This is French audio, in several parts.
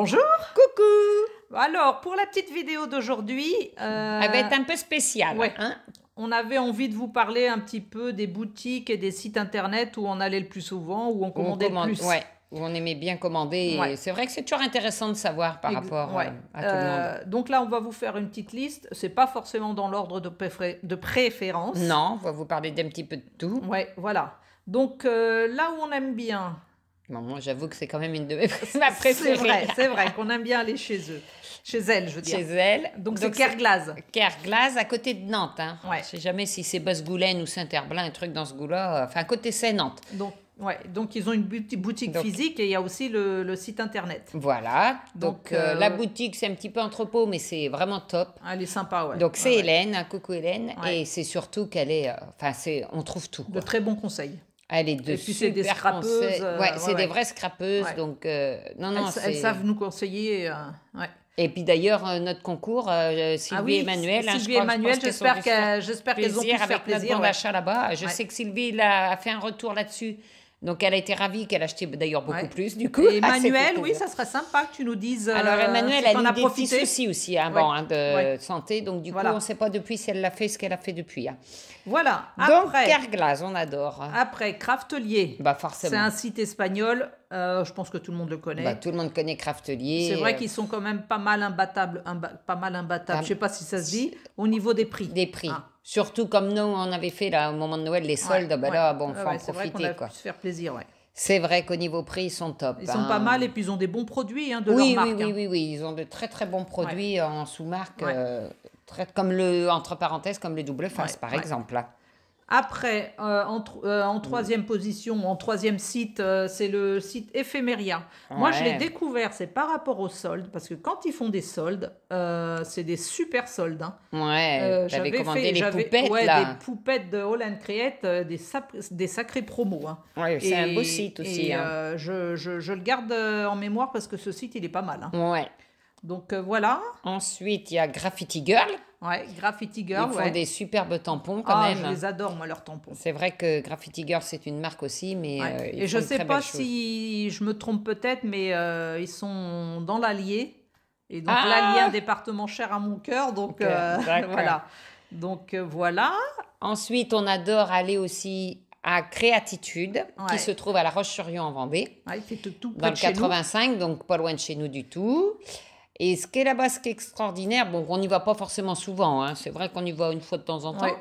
Bonjour. Coucou. Alors, pour la petite vidéo d'aujourd'hui... Elle va être un peu spéciale. Ouais. Hein? On avait envie de vous parler un petit peu des boutiques et des sites internet où on allait le plus souvent, où on commandait le plus. Ouais, où on aimait bien commander. Ouais. C'est vrai que c'est toujours intéressant de savoir par rapport ouais. à tout le monde. Donc là, on va vous faire une petite liste. C'est pas forcément dans l'ordre de préférence. Non, on va vous parler d'un petit peu de tout. Ouais, voilà. Donc là où on aime bien... Bon, moi, j'avoue que c'est quand même une de mes préférées. C'est vrai qu'on aime bien aller chez eux. Chez elle, je veux dire. Chez elle. Donc c'est Kerglas. Kerglas, à côté de Nantes. Hein. Ouais. Je ne sais jamais si c'est Bosgoulen ou Saint-Herblain, un truc dans ce goût-là. Enfin, à côté, c'est Nantes. Donc ils ont une boutique physique et il y a aussi le site internet. Voilà. Donc la boutique, c'est un petit peu entrepôt, mais c'est vraiment top. Elle est sympa, ouais. Donc c'est Hélène, coucou Hélène. Ouais. Et c'est surtout qu'elle est... on trouve tout. De très bons conseils. Elle est de et puis c'est des scrapeuses. C'est des vraies scrapeuses. Ouais. Donc, elles savent nous conseiller. Ouais. Et puis d'ailleurs, notre concours, Sylvie et Emmanuel. Sylvie et Emmanuel, j'espère qu'elles ont pu se faire plaisir. Avec notre bon d'achat là-bas. Je sais que Sylvie a fait un retour là-dessus. Donc, elle a été ravie qu'elle a acheté d'ailleurs beaucoup plus, du coup. Et Emmanuel, oui, ça serait sympa que tu nous dises. Alors, Emmanuel, si elle a eu des petits soucis aussi de santé. Donc, du coup, on ne sait pas depuis si elle l'a fait, ce qu'elle a fait depuis. Hein. Voilà. Donc, Kerglas, on adore. Après, Craftelier. Bah, forcément. C'est un site espagnol. Je pense que tout le monde le connaît. Bah, tout le monde connaît Craftelier. C'est vrai qu'ils sont quand même pas mal imbattables. Je ne sais pas si ça se dit. Au niveau des prix. Des prix. Ah. Surtout comme nous, on avait fait là, au moment de Noël les soldes. Là, faut en profiter. C'est vrai qu'on a pu se faire plaisir, C'est vrai qu'au niveau prix, ils sont top. Ils sont pas mal et puis ils ont des bons produits de leur marque. Oui. Ils ont de très très bons produits en sous-marque, comme entre parenthèses, comme le double face par exemple. Là. Après, en troisième position, en troisième site, c'est le site Ephemeria. Moi, je l'ai découvert, c'est par rapport aux soldes, parce que quand ils font des soldes, c'est des super soldes. Hein. Ouais, j'avais commandé les poupettes, là. Des poupettes de Holland Create, des sacrés promos. Hein. Ouais, c'est un beau site aussi. Je le garde en mémoire parce que ce site, il est pas mal. Hein. Ouais. Donc, voilà. Ensuite, il y a Graffiti Girl. Ouais, Graffiti Girl, Ils font des superbes tampons quand même. Je les adore, moi, leurs tampons. C'est vrai que Graffiti Girl, c'est une marque aussi, mais et je ne sais pas si je me trompe peut-être, mais ils sont dans l'Allier. Et donc, l'Allier, un département cher à mon cœur. Donc, voilà. Donc, voilà. Ensuite, on adore aller aussi à Créatitude, qui se trouve à La Roche-sur-Yon en Vendée. Ouais, c'est tout dans le 85, donc pas loin de chez nous du tout. Et ce qui est là-bas, ce qui est extraordinaire, bon, on n'y va pas forcément souvent, hein, c'est vrai qu'on y va une fois de temps en temps.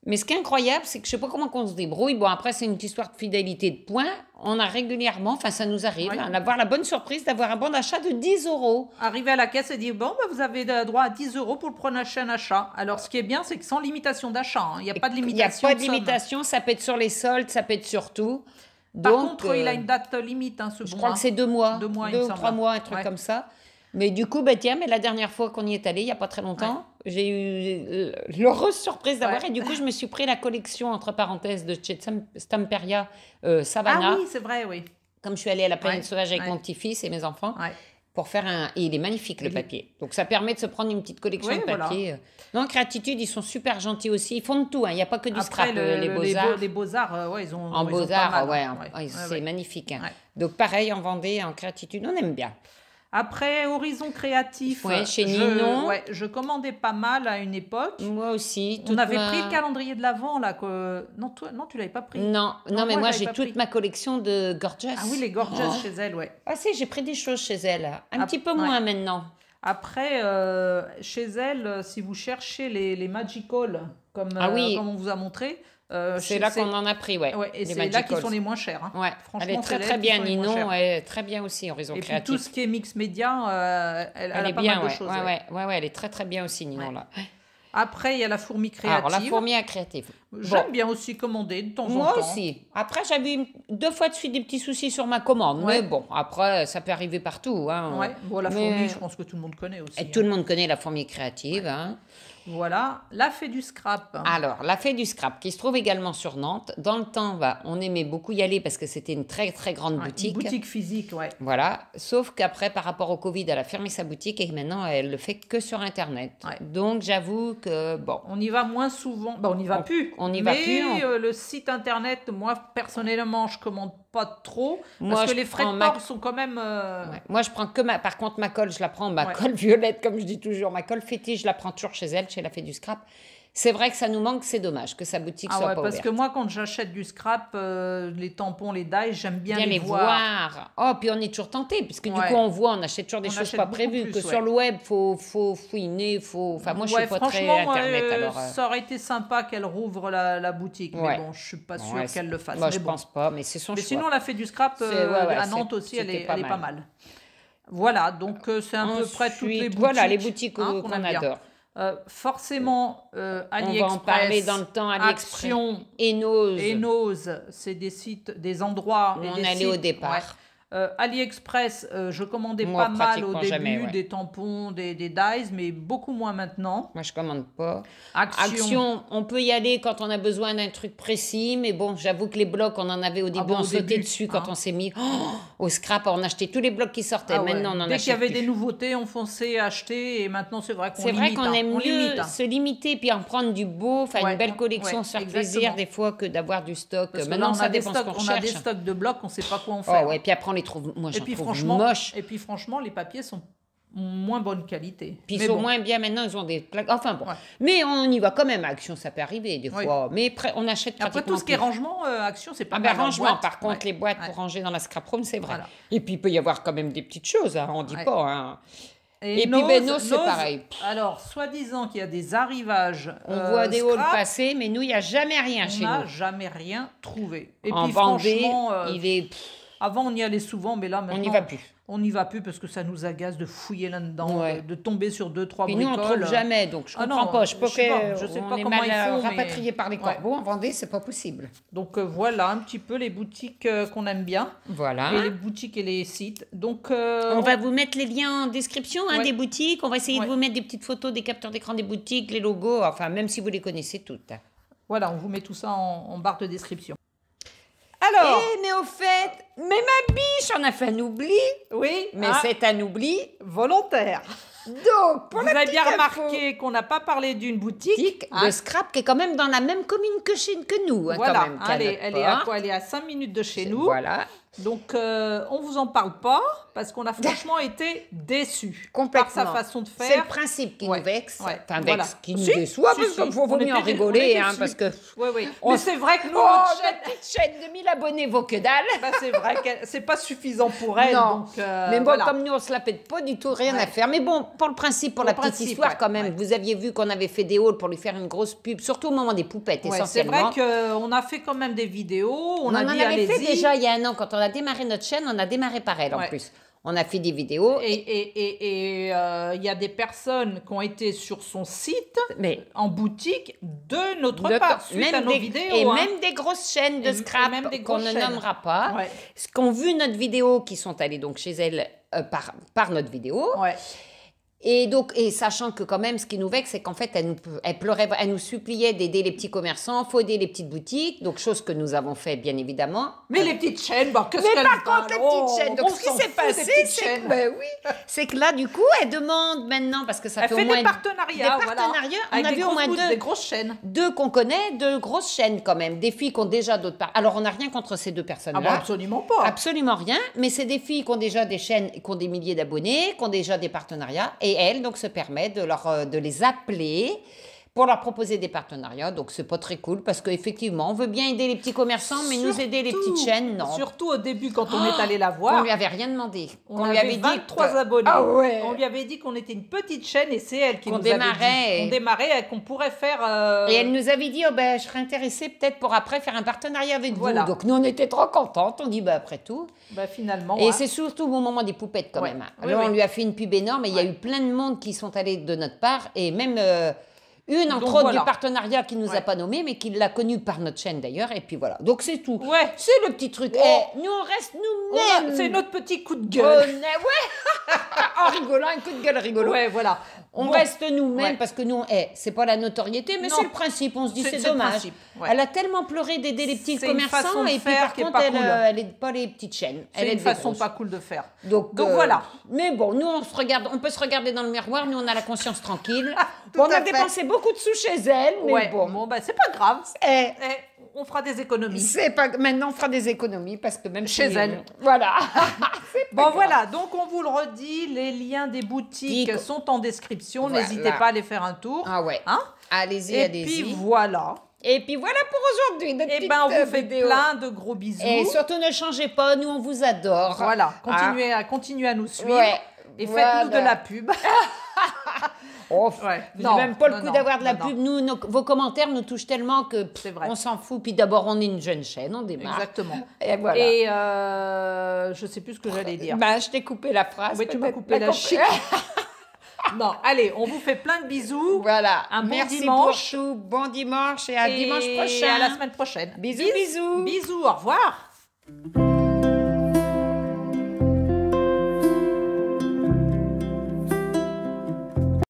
Mais ce qui est incroyable, c'est que je ne sais pas comment on se débrouille. Bon, après, c'est une histoire de fidélité de points. On a régulièrement, enfin, ça nous arrive, d'avoir la bonne surprise d'avoir un bon d'achat de 10 €. Arriver à la caisse et dire, bon, vous avez droit à 10 € pour le prochain achat. Alors, ce qui est bien, c'est que sans limitation d'achat, il n'y a pas de limitation. Il n'y a pas de limitation, ça peut être sur les soldes, ça peut être sur tout. Par contre, il a une date limite, ce bon. Je crois que c'est 2 mois. 2 mois, 2 ou 3 mois, un truc comme ça. Mais du coup, mais la dernière fois qu'on y est allé, il n'y a pas très longtemps, j'ai eu l'heureuse surprise d'avoir. Et du coup, je me suis pris la collection, entre parenthèses, de chez Stamperia Savannah. Ah oui, c'est vrai, oui. Comme je suis allée à la Plaine Sauvage avec mon petit-fils et mes enfants, pour faire un... Et il est magnifique, le papier. Donc, ça permet de se prendre une petite collection de papier. Non, Créatitude, ils sont super gentils aussi. Ils font de tout, hein. Il n'y a pas que du scrap, les Beaux-Arts. Les Beaux-Arts, ils ont... En Beaux-Arts, c'est magnifique. Hein. Donc, pareil, en Vendée, en Créatitude, on aime bien. Après, Horizon Créatif, chez Ninon. Je commandais pas mal à une époque. Moi aussi. On avait pris le calendrier de l'Avent, là. Non, tu l'avais pas pris. Non, mais moi, j'ai toute ma collection de Gorgeous. Ah oui, les Gorgeous chez elle, Ah si, j'ai pris des choses chez elle. Un petit peu moins maintenant. Après, chez elle, si vous cherchez les Magical, comme on vous a montré... c'est là qu'on en a pris, et c'est là qu'ils sont les moins chers. Hein. Franchement, elle est très bien, Ninon, est très bien aussi, Horizon Créatif. Et puis tout ce qui est mix média, elle a pas mal de choses. Elle est très très bien aussi, Ninon, là. Après, il y a la fourmi créative. Alors, la fourmi créative. J'aime bien aussi commander de temps en temps. Moi aussi. Après, j'avais eu 2 fois de suite des petits soucis sur ma commande. Mais bon, après, ça peut arriver partout. Hein. Bon, la fourmi, je pense que tout le monde connaît aussi. Et tout le monde connaît la fourmi créative. Hein. Voilà, la Fée du Scrap. Alors, la Fée du Scrap, qui se trouve également sur Nantes. Dans le temps, on aimait beaucoup y aller parce que c'était une très, très grande boutique. Une boutique physique, Voilà, sauf qu'après, par rapport au Covid, elle a fermé sa boutique et maintenant, elle le fait que sur Internet. Donc, j'avoue que, bon... On y va moins souvent. On n'y va plus. On n'y va plus. Le site Internet, moi, personnellement, je commande pas trop, Moi, parce que je les frais prends de ma- port sont quand même... Ouais. Moi, je prends que par contre, ma colle, je la prends, ma Ouais. colle violette, comme je dis toujours, ma colle fétiche, je la prends toujours chez elle, chez la Fée du Scrap. C'est vrai que ça nous manque, c'est dommage que sa boutique Ah soit ouais, pas parce ouverte. que moi, quand j'achète du scrap, les tampons, les dies, j'aime bien Bien les les voir. Oh, puis on est toujours tenté, puisque du Ouais. coup, on voit, on achète toujours des On choses achète pas beaucoup prévues, plus, que ouais. sur le web, faut fouiner, Enfin, moi, je suis pas très franchement, moi, Internet, alors... ça aurait été sympa qu'elle rouvre la boutique, Ouais. mais bon, je suis pas sûre Ouais, qu'elle le fasse. Moi, mais je bon. pense pas, mais c'est son Mais choix. sinon, la Fée du Scrap à Nantes aussi, elle est pas mal. Voilà, donc c'est à peu près toutes les Ensuite, boutiques. voilà, les boutiques qu'on qu'on aime bien. adore. Forcément, AliExpress. On va en parler dans le temps, AliExpress. Action, Enoz, c'est des sites, des endroits. Où et on des allait sites, au départ. ouais. AliExpress, je commandais Moi, pas mal au pratiquement début, jamais, ouais. des tampons, des dies, mais beaucoup moins maintenant. Moi, je commande pas. Action, on peut y aller quand on a besoin d'un truc précis, mais bon, j'avoue que les blocs, on en avait au début, bon, on au sautait début, dessus quand hein. on s'est mis au scrap, on achetait tous les blocs qui sortaient. ah ouais. Maintenant, on en Dès qu'il y achète avait plus. des nouveautés, on fonçait acheter, et maintenant c'est vrai qu'on C'est vrai limite. qu'on hein. aime On mieux limite, hein. se limiter puis en prendre du beau, faire Ouais, une belle collection, ouais, se faire exactement. plaisir des fois que d'avoir du stock. Parce que Maintenant, là, ça dépend ce qu'on on a des cherche. stocks de blocs, on sait pas quoi en Oh faire. ouais, puis après on les trouve, moi et j'en puis trouve franchement, moches. les papiers sont moins bonne qualité. Puis ils Mais sont bon. moins bien maintenant, ils ont des plaques. Enfin bon. Ouais. Mais on y va quand même à Action, ça peut arriver des Oui. fois. Mais on achète pratiquement Après tout ce qui est plus. rangement, Action, c'est pas Ah mal. ben en rangement, boîte. par contre, Ouais. les boîtes Ouais. pour ranger dans la scrap room, c'est vrai. Voilà. Et puis il peut y avoir quand même des petites choses, hein, on dit Ouais. pas. Hein. Et puis, Noz, ben, Noz, c'est pareil. Alors, soi-disant qu'il y a des arrivages. On voit des halls scrap, passer, mais nous, il n'y a jamais rien on chez n'a nous. jamais rien trouvé. Et En puis Vendée, franchement, il est... avant on y allait souvent, mais là maintenant on n'y va plus. On n'y va plus parce que ça nous agace de fouiller là-dedans, Ouais. de tomber sur 2-3 Puis nous, bricoles. on ne trouve jamais, donc je Ah comprends non, pas. Je sais pas pas est comment mal ils font, mais- rapatrié par les Ouais. corbeaux. En Vendée, c'est pas possible. Donc voilà un petit peu les boutiques qu'on aime bien. Voilà. Et les boutiques et les sites. Donc On va vous mettre les liens en description Ouais. des boutiques. On va essayer Ouais. de vous mettre des petites photos, des capteurs d'écran des boutiques, les logos, enfin, même si vous les connaissez toutes. voilà, on vous met tout ça en barre de description. Alors, Mais au fait, mais ma biche, on a fait un oubli. oui, Mais ah, c'est un oubli. volontaire. Donc, pour Vous la avez bien petite info, remarqué qu'on n'a pas parlé d'une boutique. boutique hein. de scrap qui est quand même dans la même commune que nous. Hein, Voilà, quand même, qu'à elle, est, notre elle est à porte. quoi? Elle est à 5 minutes de chez nous. Voilà. Donc, on vous en parle pas parce qu'on a franchement été déçus par Complètement. sa façon de C'est le faire. principe qui Ouais, nous vexe. ouais, Enfin, voilà. vexe, qui nous Si, déçoit, si, parce si. qu'il vaut On mieux en était- rigoler, on était hein, dessus. parce que... Oui, oui. On- Mais c'est vrai que nous, Oh, notre chaîne, notre petite chaîne de 1000 abonnés vaut que dalle. bah, c'est vrai que c'est pas suffisant pour elle. Non. Donc, Mais bon, voilà. comme nous, on se la pète pas du tout, rien Ouais. à faire. Mais bon, pour le principe, pour Pour la le petite principe, histoire ouais, quand même, ouais. vous aviez vu qu'on avait fait des hauls pour lui faire une grosse pub, surtout au moment des poupettes, Ouais, c'est essentiellement. vrai qu'on a fait quand même des vidéos. On On a en dit avait fait allez-y. déjà il y a un an, quand on a démarré notre chaîne, on a démarré par elle en Ouais. plus. On a fait des vidéos. Et il y a des personnes qui ont été sur son site, Mais en boutique, de notre de part, temps- suite à nos vidéos. et hein. même des grosses chaînes de Et scrap même des qu'on grosses ne chaînes. nommera pas, Ouais. ce qu'ont vu notre vidéo, qui sont allés donc chez elle par notre vidéo. Ouais. Et donc, et sachant que quand même, ce qui nous vexe, c'est qu'en fait, elle pleurait, elle nous suppliait d'aider les petits commerçants, faut aider les petites boutiques, donc chose que nous avons fait bien évidemment. Mais les petites chaînes, bah, qu'est-ce Mais qu'elles par parlent? contre, les petites chaînes. Donc, on ce qui s'en s'est fout passé, des petites c'est chaînes. que, ben oui, c'est que là, du coup, elle demande maintenant, parce que ça Elle fait fait au moins des partenariats, des partenariats. On avec a des vu au grosses moins boutiques, deux. des grosses chaînes. Deux qu'on connaît, deux grosses chaînes quand même, des filles qui ont déjà d'autres parts. Alors, on n'a rien contre ces deux Ah personnes-là. bah absolument pas. Absolument rien, mais c'est des filles qui ont déjà des chaînes, qui ont des milliers d'abonnés, qui ont déjà des partenariats, et elles, donc, se permettent de les appeler pour leur proposer des partenariats. Donc, c'est pas très cool, parce qu'effectivement, on veut bien aider les petits commerçants, mais nous aider les petites chaînes, non. Surtout au début, quand on est allé la On voir. lui avait rien demandé. On lui avait avait 23 que- abonnés. Ah ouais. On lui avait dit qu'on était une petite chaîne et c'est elle qui Qu'on nous avait démarrait. dit. On démarrait et qu'on pourrait faire... Et elle nous avait dit, oh ben, je serais intéressée peut-être pour après faire un partenariat avec Voilà. vous. Donc, nous, on était trop contentes. On dit, bah, après tout. Bah, finalement... Et hein. c'est surtout au moment des poupettes quand Ouais. même. Oui, Alors, oui. on lui a fait une pub énorme et il y a Ouais. eu plein de monde qui sont allés de notre part et même une entre Donc, autres voilà. du partenariat qui nous a Ouais. pas nommé mais qui l'a connu par notre chaîne d'ailleurs. Et puis voilà. Donc c'est tout. Ouais. C'est le petit truc. Oh. Eh, nous on reste nous-mêmes. C'est notre petit coup de On gueule. est- ouais. En rigolant, un coup de gueule rigolo. Ouais, voilà. On Bon. reste nous-mêmes Ouais. parce que nous, c'est pas la notoriété, mais Non. c'est le principe. On se dit C'est c'est le dommage. principe, ouais. Elle a tellement pleuré d'aider les petits C'est une commerçants façon de et puis faire par qui est contre, pas elle, cool. elle aide pas les petites chaînes. Elle C'est aide une les façon grosses. pas cool de faire. Donc voilà. Mais bon, nous on se regarde, on peut se regarder dans le miroir, nous on a la conscience tranquille. Tout Bon, on à a fait. dépensé beaucoup de sous chez elle, mais Ouais. bon. Bon, bah, c'est pas grave. Eh, on fera des économies. C'est pas... Maintenant, on fera des économies parce que même chez elle. Voilà. Bon, voilà. Donc, on vous le redit, les liens des boutiques sont en description. Voilà. N'hésitez pas à aller faire un tour. Ah ouais. Hein? Allez-y, Et puis, voilà. Et puis voilà pour aujourd'hui. Et ben, on vous fait plein de gros bisous. Et surtout, ne changez pas. Nous, on vous adore. Voilà. Continuez à nous suivre. Ouais. Et faites-nous de la pub. Oh, ouais. Non, même pas le coup d'avoir de la pub. Nous, vos commentaires nous touchent tellement que on s'en fout. Puis d'abord, on est une jeune chaîne, on démarre. Exactement. Et voilà. Et je sais plus ce que j'allais dire. Ben, je t'ai coupé la phrase. Oui, tu m'as coupé la chic. Non, allez, on vous fait plein de bisous. Voilà. Un bon Merci dimanche. pour tout. Bon dimanche et à dimanche prochain. Et à la semaine prochaine. Bisous, bisous. Bisous, au revoir.